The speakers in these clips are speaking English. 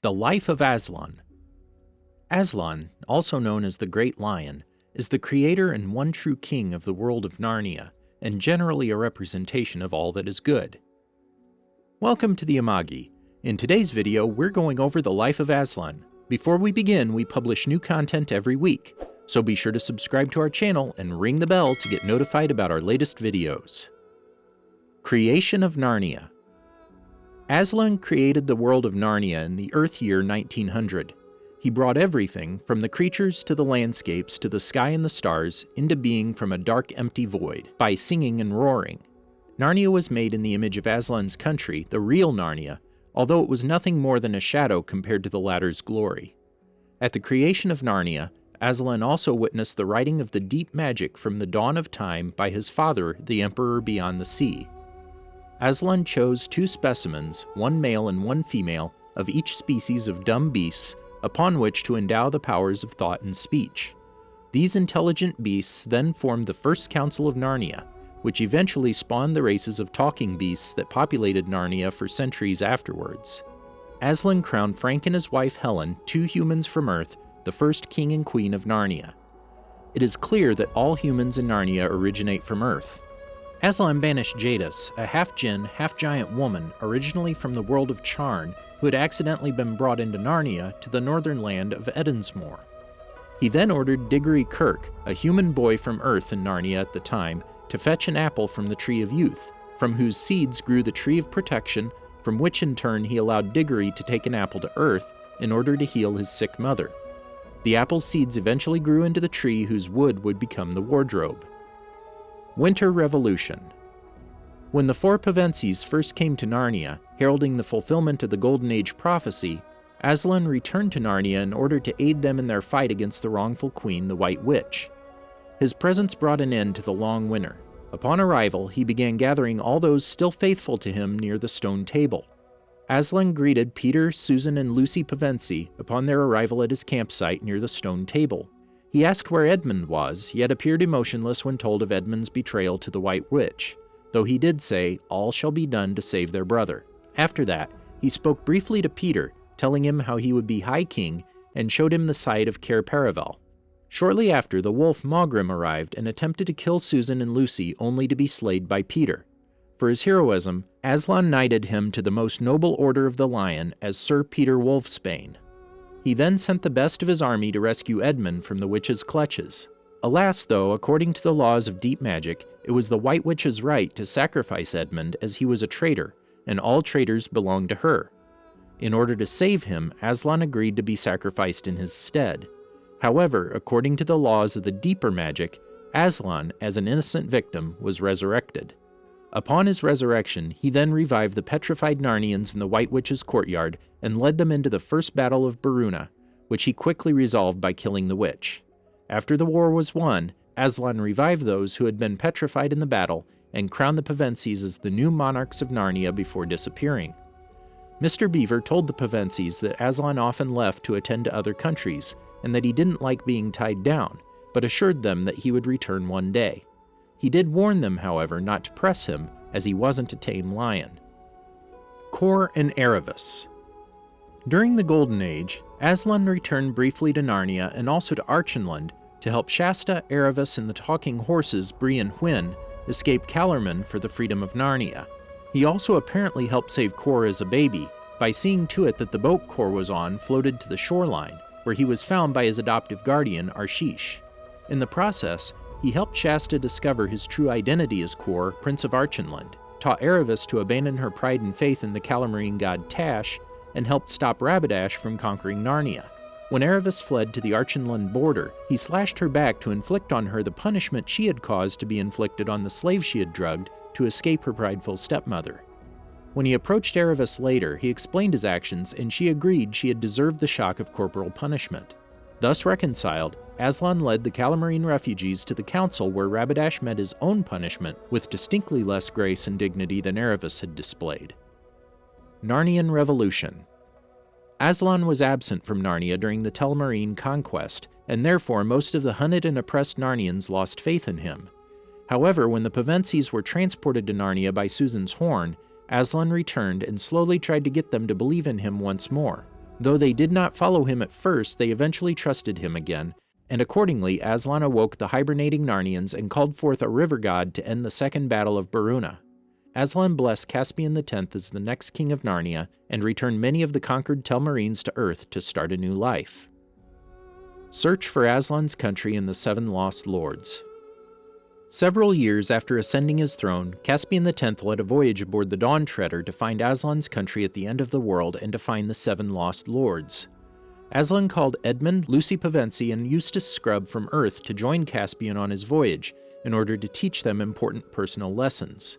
The life of Aslan. Aslan, also known as the Great Lion, is the creator and one true king of the world of Narnia, and generally a representation of all that is good. Welcome to the Amagi. In today's video, we're going over the life of Aslan. Before we begin, we publish new content every week, so be sure to subscribe to our channel and ring the bell to get notified about our latest videos. Creation of Narnia. Aslan created the world of Narnia in the Earth year 1900. He brought everything, from the creatures to the landscapes to the sky and the stars, into being from a dark, empty void, by singing and roaring. Narnia was made in the image of Aslan's country, the real Narnia, although it was nothing more than a shadow compared to the latter's glory. At the creation of Narnia, Aslan also witnessed the writing of the deep magic from the dawn of time by his father, the Emperor beyond the sea. Aslan chose 2 specimens, one male and one female, of each species of dumb beasts, upon which to endow the powers of thought and speech. These intelligent beasts then formed the first Council of Narnia, which eventually spawned the races of talking beasts that populated Narnia for centuries afterwards. Aslan crowned Frank and his wife Helen, 2 humans from Earth, the first king and queen of Narnia. It is clear that all humans in Narnia originate from Earth. Aslan banished Jadis, a half-djinn, half-giant woman originally from the world of Charn, who had accidentally been brought into Narnia to the northern land of Edensmore. He then ordered Diggory Kirk, a human boy from Earth in Narnia at the time, to fetch an apple from the Tree of Youth, from whose seeds grew the Tree of Protection, from which in turn he allowed Diggory to take an apple to Earth in order to heal his sick mother. The apple's seeds eventually grew into the tree whose wood would become the wardrobe. Winter Revolution. When the 4 Pevensies first came to Narnia, heralding the fulfillment of the Golden Age prophecy, Aslan returned to Narnia in order to aid them in their fight against the wrongful queen, the White Witch. His presence brought an end to the long winter. Upon arrival, he began gathering all those still faithful to him near the stone table. Aslan greeted Peter, Susan, and Lucy Pevensie upon their arrival at his campsite near the stone table. He asked where Edmund was, yet appeared emotionless when told of Edmund's betrayal to the White Witch, though he did say, "All shall be done to save their brother." After that, he spoke briefly to Peter, telling him how he would be High King, and showed him the site of Cair Paravel. Shortly after, the wolf Mogrim arrived and attempted to kill Susan and Lucy, only to be slayed by Peter. For his heroism, Aslan knighted him to the most noble order of the Lion as Sir Peter Wolfsbane. He then sent the best of his army to rescue Edmund from the witch's clutches. Alas, though, according to the laws of deep magic, it was the White Witch's right to sacrifice Edmund as he was a traitor, and all traitors belonged to her. In order to save him, Aslan agreed to be sacrificed in his stead. However, according to the laws of the deeper magic, Aslan, as an innocent victim, was resurrected. Upon his resurrection, he then revived the petrified Narnians in the White Witch's courtyard and led them into the first battle of Baruna, which he quickly resolved by killing the witch. After the war was won, Aslan revived those who had been petrified in the battle and crowned the Pevensies as the new monarchs of Narnia before disappearing. Mr. Beaver told the Pevensies that Aslan often left to attend to other countries, and that he didn't like being tied down, but assured them that he would return one day. He did warn them, however, not to press him, as he wasn't a tame lion. Cor Aravis. During the Golden Age, Aslan returned briefly to Narnia and also to Archenland to help Shasta, Aravis, and the talking horses Bree and Hwin escape Calormen for the freedom of Narnia. He also apparently helped save Cor as a baby by seeing to it that the boat Cor was on floated to the shoreline, where he was found by his adoptive guardian, Arshish. In the process, he helped Shasta discover his true identity as Cor, Prince of Archenland, taught Aravis to abandon her pride and faith in the Calamarine god Tash, and helped stop Rabidash from conquering Narnia. When Aravis fled to the Archenland border, he slashed her back to inflict on her the punishment she had caused to be inflicted on the slave she had drugged to escape her prideful stepmother. When he approached Aravis later, he explained his actions, and she agreed she had deserved the shock of corporal punishment. Thus reconciled, Aslan led the Calamarine refugees to the council where Rabidash met his own punishment with distinctly less grace and dignity than Aravis had displayed. Narnian Revolution. Aslan was absent from Narnia during the Telmarine conquest, and therefore most of the hunted and oppressed Narnians lost faith in him. However, when the Pevensies were transported to Narnia by Susan's horn, Aslan returned and slowly tried to get them to believe in him once more, Though they did not follow him at first, they eventually trusted him again, and accordingly Aslan awoke the hibernating Narnians and called forth a river god to end the Second Battle of Baruna. Aslan blessed Caspian X as the next king of Narnia and returned many of the conquered Telmarines to Earth to start a new life. Search for Aslan's country and the Seven Lost Lords. Several years after ascending his throne, Caspian X led a voyage aboard the Dawn Treader to find Aslan's country at the end of the world and to find the Seven Lost Lords. Aslan called Edmund, Lucy Pevensie, and Eustace Scrubb from Earth to join Caspian on his voyage in order to teach them important personal lessons.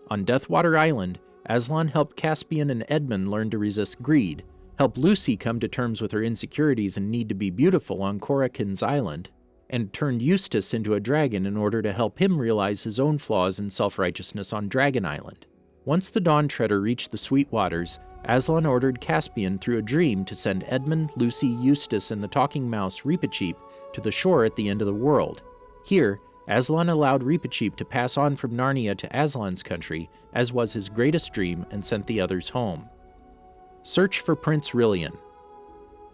On Deathwater Island, Aslan helped Caspian and Edmund learn to resist greed, helped Lucy come to terms with her insecurities and need to be beautiful on Cor Island, and turned Eustace into a dragon in order to help him realize his own flaws and self-righteousness on Dragon Island. Once the Dawn Treader reached the Sweet Waters, Aslan ordered Caspian through a dream to send Edmund, Lucy, Eustace, and the talking mouse Reepicheep to the shore at the end of the world. Here, Aslan allowed Reepicheep to pass on from Narnia to Aslan's country, as was his greatest dream, and sent the others home. Search for Prince Rilian.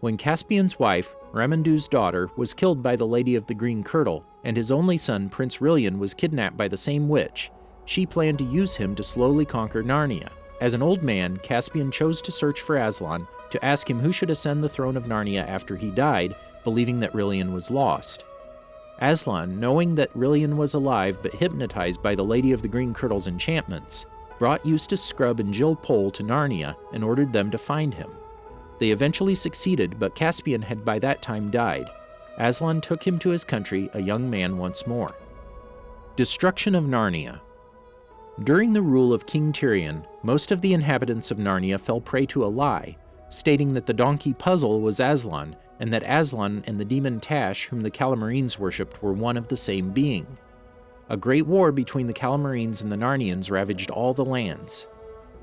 When Caspian's wife, Ramandu's daughter, was killed by the Lady of the Green Kirtle, and his only son, Prince Rilian, was kidnapped by the same witch, she planned to use him to slowly conquer Narnia. As an old man, Caspian chose to search for Aslan to ask him who should ascend the throne of Narnia after he died, believing that Rilian was lost. Aslan, knowing that Rilian was alive but hypnotized by the Lady of the Green Kirtle's enchantments, brought Eustace Scrubb and Jill Pole to Narnia and ordered them to find him. They eventually succeeded, but Caspian had by that time died. Aslan took him to his country, a young man once more. Destruction of Narnia. During the rule of King Tirian, most of the inhabitants of Narnia fell prey to a lie, stating that the donkey Puzzle was Aslan, and that Aslan and the demon Tash, whom the Calmarines worshipped, were one of the same being. A great war between the Calmarines and the Narnians ravaged all the lands.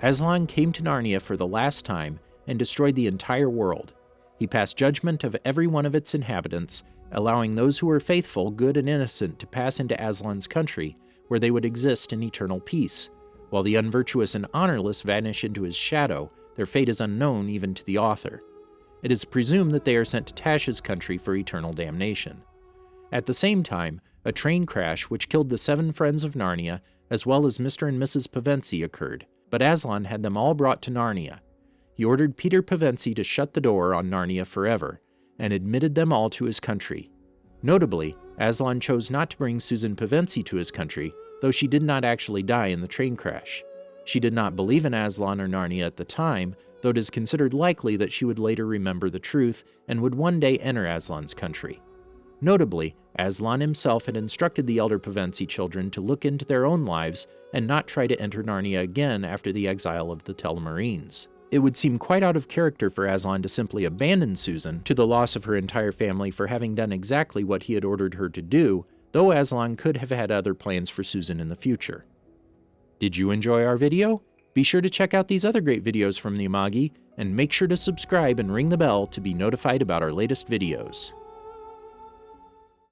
Aslan came to Narnia for the last time and destroyed the entire world. He passed judgment of every one of its inhabitants, allowing those who were faithful, good, and innocent to pass into Aslan's country, where they would exist in eternal peace, while the unvirtuous and honorless vanish into his shadow. Their fate is unknown even to the author. It is presumed that they are sent to Tash's country for eternal damnation. At the same time, a train crash which killed the 7 friends of Narnia, as well as Mr. and Mrs. Pevensie, occurred, but Aslan had them all brought to Narnia. He ordered Peter Pevensie to shut the door on Narnia forever, and admitted them all to his country. Notably, Aslan chose not to bring Susan Pevensie to his country, though she did not actually die in the train crash. She did not believe in Aslan or Narnia at the time, though it is considered likely that she would later remember the truth and would one day enter Aslan's country. Notably, Aslan himself had instructed the elder Pevensie children to look into their own lives and not try to enter Narnia again after the exile of the Telmarines. It would seem quite out of character for Aslan to simply abandon Susan to the loss of her entire family for having done exactly what he had ordered her to do, though Aslan could have had other plans for Susan in the future. Did you enjoy our video? Be sure to check out these other great videos from the Amagi, and make sure to subscribe and ring the bell to be notified about our latest videos.